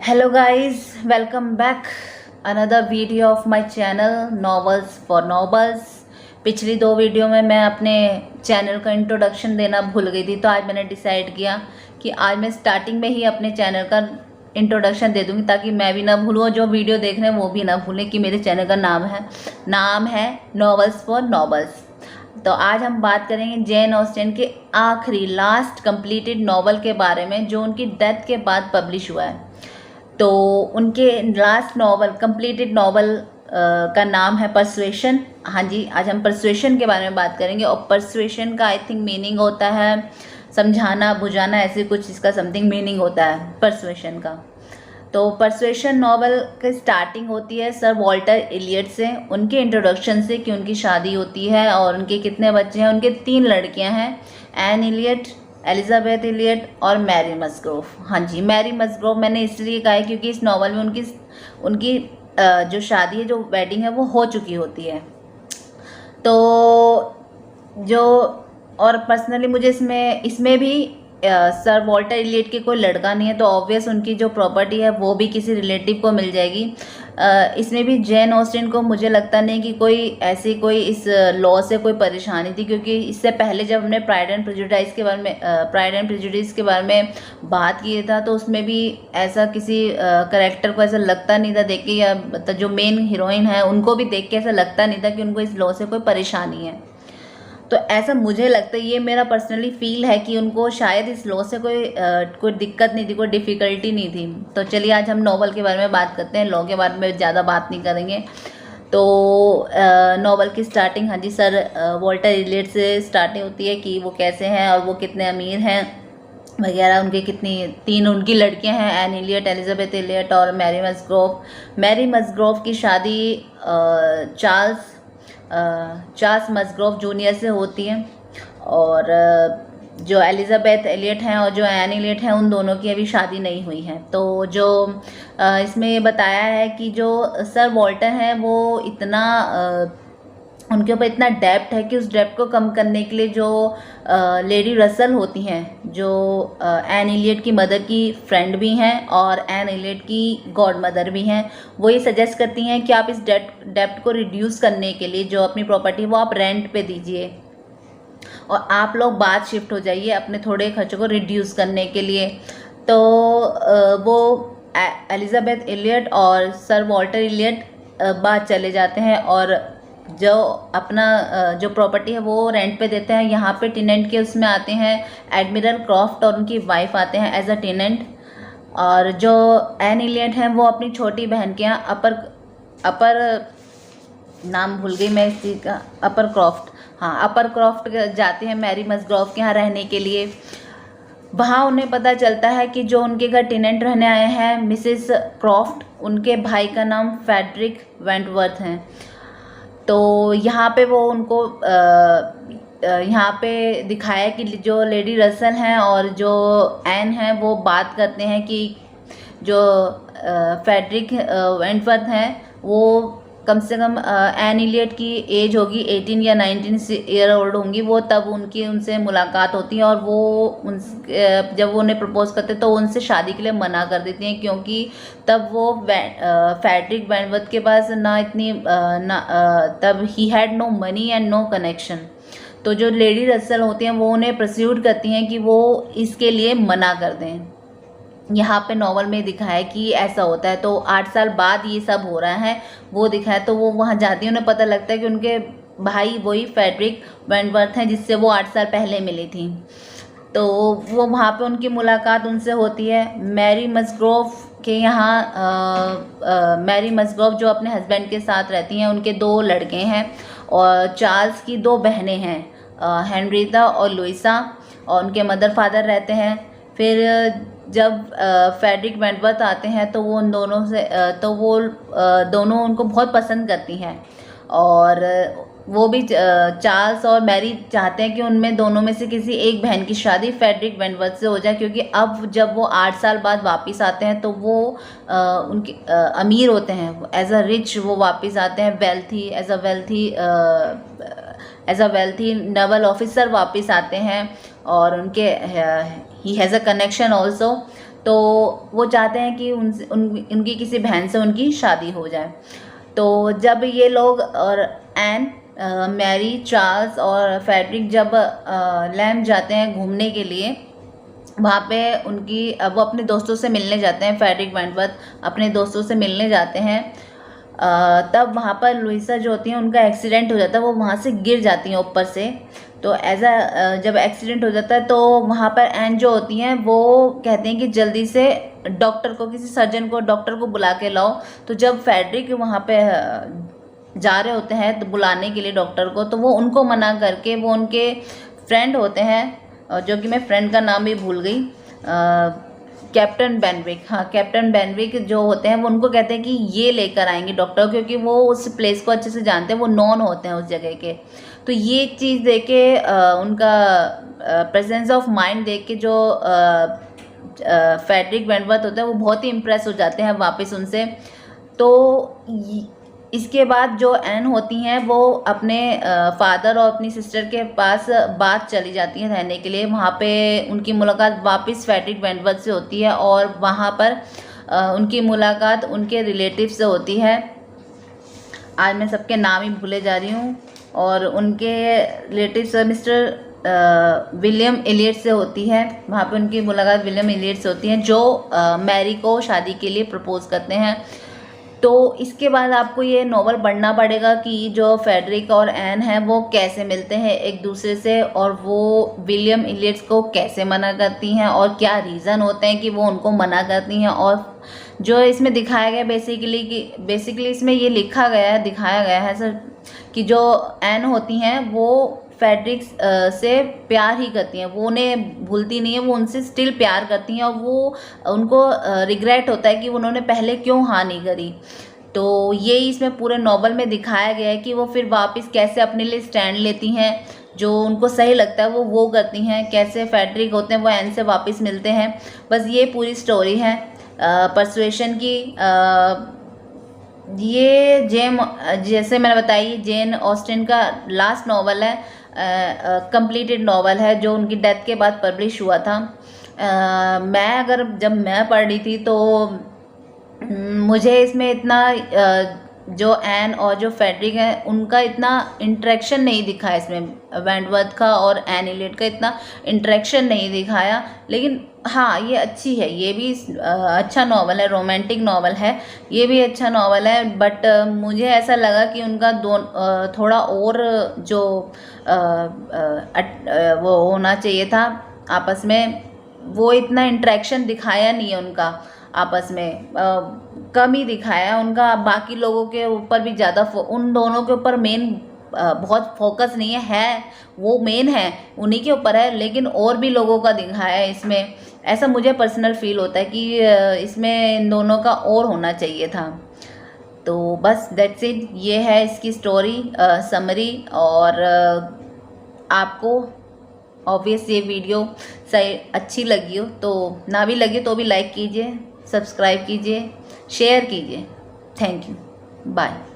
Hello guys, welcome back another video of my channel Novels for Nobles। पिछली दो video में मैं अपने चैनल का इंट्रोडक्शन देना भूल गई थी, तो आज मैंने डिसाइड किया कि आज मैं स्टार्टिंग में ही अपने चैनल का इंट्रोडक्शन दे दूंगी ताकि मैं भी ना भूलूँ, जो वीडियो देख रहे हैं वो भी ना भूलें कि मेरे चैनल का नाम है नॉवेल्स फॉर नॉबल्स। तो आज हम बात करेंगे जेन ऑस्टेन के आखिरी लास्ट कंप्लीटेड नॉवल के बारे में, जो उनकी डेथ के बाद पब्लिश हुआ है। तो उनके लास्ट नॉवल कंप्लीटेड नॉवल का नाम है परसुएशन। हाँ जी, आज हम परसुएशन के बारे में बात करेंगे। और परसुएशन का आई थिंक मीनिंग होता है समझाना, बुझाना, ऐसे कुछ इसका समथिंग मीनिंग होता है परसुएशन का। तो परसुएशन नॉवल की स्टार्टिंग होती है सर वॉल्टर इलियट से, उनके इंट्रोडक्शन से कि उनकी शादी होती है और उनके कितने बच्चे हैं। उनके 3 लड़कियां हैं, एन इलियट, एलिजाबेथ इलियट और मैरी मस्ग्रोव। हाँ जी, मैरी मस्ग्रोव मैंने इसलिए कहा है क्योंकि इस नॉवल में उनकी जो शादी है, जो वेडिंग है, वो हो चुकी होती है। तो जो और पर्सनली मुझे इसमें भी सर वॉल्टर इलियट के कोई लड़का नहीं है, तो ऑब्वियस उनकी जो प्रॉपर्टी है वो भी किसी रिलेटिव को मिल जाएगी। इसमें भी जेन ऑस्टिन को मुझे लगता नहीं कि कोई इस लॉ से कोई परेशानी थी, क्योंकि इससे पहले जब हमने प्राइड एंड प्रेजुडिस के बारे में बात की था, तो उसमें भी ऐसा किसी करेक्टर को ऐसा लगता नहीं था देख के, या जो मेन हीरोइन है उनको भी देख के ऐसा लगता नहीं था कि उनको इस लॉ से कोई परेशानी है। तो ऐसा मुझे लगता है, ये मेरा पर्सनली फील है कि उनको शायद इस लॉ से कोई दिक्कत नहीं थी, कोई डिफ़िकल्टी नहीं थी। तो चलिए आज हम नॉवल के बारे में बात करते हैं, लॉ के बारे में ज़्यादा बात नहीं करेंगे। तो नॉवल की स्टार्टिंग, हाँ जी, सर वॉल्टर इलियट से स्टार्टिंग होती है कि वो कैसे हैं और वो कितने अमीर हैं वगैरह। उनके 3 उनकी लड़कियां हैं, एन इलियट, एलिजाबेथ इलियट और मैरी मस्ग्रोव। मैरी मस्ग्रोव की शादी चार्ल्स मस्ग्रोव जूनियर से होती है, और जो एलिजाबेथ एलियट हैं और जो एन इलियट हैं, उन दोनों की अभी शादी नहीं हुई है। तो जो इसमें ये बताया है कि जो सर वॉल्टर हैं वो उनके ऊपर इतना डेप्ट है कि उस डेप्ट को कम करने के लिए जो लेडी रसल होती हैं, जो एन इलियट की मदर की फ्रेंड भी हैं और एन इलियट की गॉड मदर भी हैं, वो ये सजेस्ट करती हैं कि आप इस डेप्ट को रिड्यूस करने के लिए जो अपनी प्रॉपर्टी वो आप रेंट पे दीजिए और आप लोग बाद शिफ्ट हो जाइए अपने थोड़े खर्चों को रिड्यूस करने के लिए। तो वो एलिजाबेथ इलियट और सर वॉल्टर इलियट बाद चले जाते हैं और जो अपना जो प्रॉपर्टी है वो रेंट पे देते हैं। यहाँ पे टेनेंट के उसमें आते हैं एडमिरल क्रॉफ्ट और उनकी वाइफ आते हैं एज अ टेनेंट। और जो एन इलियट हैं वो अपनी छोटी बहन के यहाँ अपर नाम भूल गई मैं इस चीज़ का, अपर क्रॉफ्ट जाते हैं मैरी मस्ग्रोव के यहाँ रहने के लिए। वहाँ उन्हें पता चलता है कि जो उनके घर टेनेंट रहने आए हैं मिसेस क्रॉफ्ट, उनके भाई का नाम फ्रेडरिक वेंटवर्थ हैं। तो यहाँ पे वो उनको यहाँ पे दिखाया कि जो लेडी रसल हैं और जो एन है वो बात करते हैं कि जो फ्रेडरिक वेंटवर्थ हैं वो कम से कम एन इलियट की एज होगी 18 या 19 ईयर ओल्ड होंगी वो, तब उनसे मुलाकात होती है। और वो जब वो उन्हें प्रपोज करते तो उनसे शादी के लिए मना कर देती हैं, क्योंकि तब वो फ्रेडरिक वेंटवर्थ के पास तब ही had no money and no connection. तो जो लेडी रसल होती हैं वो उन्हें प्रस्यूट करती हैं कि वो इसके लिए मना कर दें। यहाँ पे नॉवल में दिखाया है कि ऐसा होता है। तो 8 साल बाद ये सब हो रहा है वो दिखाया, तो वो वहाँ जाती है, उन्हें पता लगता है कि उनके भाई वही फ्रेडरिक वेंटवर्थ हैं जिससे वो 8 साल पहले मिली थी। तो वो वहाँ पे उनकी मुलाकात उनसे होती है। मैरी मस्ग्रोव के यहाँ मैरी मस्ग्रोव जो अपने हस्बैंड के साथ रहती हैं, उनके 2 लड़के हैं और चार्ल्स की 2 बहनें हैं, हेनरीटा और लुइसा, और उनके मदर फादर रहते हैं। फिर जब फ्रेडरिक वेंटवर्थ आते हैं तो वो उन दोनों से दोनों उनको बहुत पसंद करती हैं, और वो भी चार्ल्स और मैरी चाहते हैं कि उनमें दोनों में से किसी एक बहन की शादी फ्रेडरिक वेंटवर्थ से हो जाए, क्योंकि अब जब वो 8 साल बाद वापस आते हैं तो वो उनके अमीर होते हैं, एज अ रिच वो वापस आते हैं, as a wealthy naval officer वापस आते हैं, और उनके ही हैज़ अ कनेक्शन ऑल्सो। तो वो चाहते हैं कि उनकी किसी बहन से उनकी शादी हो जाए। तो जब ये लोग और एन, मैरी, चार्ल्स और फेडरिक जब लैम जाते हैं घूमने के लिए, वहाँ पे वो अपने दोस्तों से मिलने जाते हैं, फेडरिक वेंटवर्थ अपने दोस्तों से मिलने जाते हैं, तब वहाँ पर लुइसा जो होती हैं उनका एक्सीडेंट हो जाता है, वो वहाँ से गिर जाती हैं ऊपर से। तो जब एक्सीडेंट हो जाता है तो वहाँ पर एन जो होती हैं वो कहते हैं कि जल्दी से डॉक्टर को, किसी सर्जन को, डॉक्टर को बुला के लाओ। तो जब फेडरिक वहाँ पे जा रहे होते हैं तो बुलाने के लिए डॉक्टर को, तो वो उनको मना करके, वो उनके फ्रेंड होते हैं जो कि मैं फ्रेंड का नाम भी भूल गई, कैप्टन बेनविक, हाँ कैप्टन बेनविक जो होते हैं वो उनको कहते हैं कि ये लेकर आएंगे डॉक्टर, क्योंकि वो उस प्लेस को अच्छे से जानते हैं, वो नॉन होते हैं उस जगह के। तो ये चीज़ देख के उनका प्रेजेंस ऑफ माइंड देख के जो फेडरिक वेंटवर्थ होता है वो बहुत ही इम्प्रेस हो जाते हैं वापस उनसे। तो इसके बाद जो एन होती हैं वो अपने फादर और अपनी सिस्टर के पास बात चली जाती हैं रहने के लिए। वहाँ पे उनकी मुलाकात वापस फेडरिक वेंटवर्थ से होती है और वहाँ पर उनकी मुलाकात उनके रिलेटिव से होती है। आज मैं सबके नाम ही भूले जा रही हूँ। और उनके रिलेटिव मिस्टर विलियम एलियट से होती है। वहाँ पे उनकी मुलाकात विलियम एलियट से होती है जो मैरी को शादी के लिए प्रपोज करते हैं। तो इसके बाद आपको ये नॉवल पढ़ना पड़ेगा कि जो फेडरिक और एन है वो कैसे मिलते हैं एक दूसरे से, और वो विलियम एलियट को कैसे मना करती हैं और क्या रीज़न होते हैं कि वो उनको मना करती हैं। और जो इसमें दिखाया गया बेसिकली इसमें ये दिखाया गया है सर कि जो एन होती हैं वो फेडरिक से प्यार ही करती हैं, वो उन्हें भूलती नहीं है, वो उनसे स्टिल प्यार करती हैं और वो उनको रिग्रेट होता है कि उन्होंने पहले क्यों हाँ नहीं करी। तो ये इसमें पूरे नॉवल में दिखाया गया है कि वो फिर वापस कैसे अपने लिए स्टैंड लेती हैं, जो उनको सही लगता है वो करती हैं, कैसे फेडरिक होते हैं वो एन से वापस मिलते हैं। बस ये पूरी स्टोरी है परसुएशन की। ये जैसे मैंने बताई, जेन ऑस्टिन का लास्ट नॉवल है, कंप्लीटेड नॉवल है जो उनकी डेथ के बाद पब्लिश हुआ था। जब मैं पढ़ रही थी तो मुझे इसमें इतना जो एन और जो फेडरिक है उनका इतना इंटरेक्शन नहीं दिखा इसमें, वेंटवर्थ का और एन एलियट का इतना इंटरेक्शन नहीं दिखाया। लेकिन हाँ ये अच्छी है, ये भी अच्छा नॉवल है, रोमांटिक नॉवल है, ये भी अच्छा नॉवल है। बट मुझे ऐसा लगा कि उनका थोड़ा और जो वो होना चाहिए था आपस में, वो इतना इंटरेक्शन दिखाया नहीं है उनका आपस में, कम ही दिखाया उनका। बाकी लोगों के ऊपर भी ज़्यादा उन दोनों के ऊपर मेन बहुत फोकस नहीं है वो मेन है उन्हीं के ऊपर है, लेकिन और भी लोगों का दिखाया है इसमें। ऐसा मुझे पर्सनल फील होता है कि इसमें इन दोनों का और होना चाहिए था। तो बस दैट्स इट, ये है इसकी स्टोरी समरी। और आपको ऑब्वियस ये वीडियो सही अच्छी लगी हो, तो ना भी लगी तो भी लाइक कीजिए, सब्सक्राइब कीजिए, शेयर कीजिए। Thank you, bye.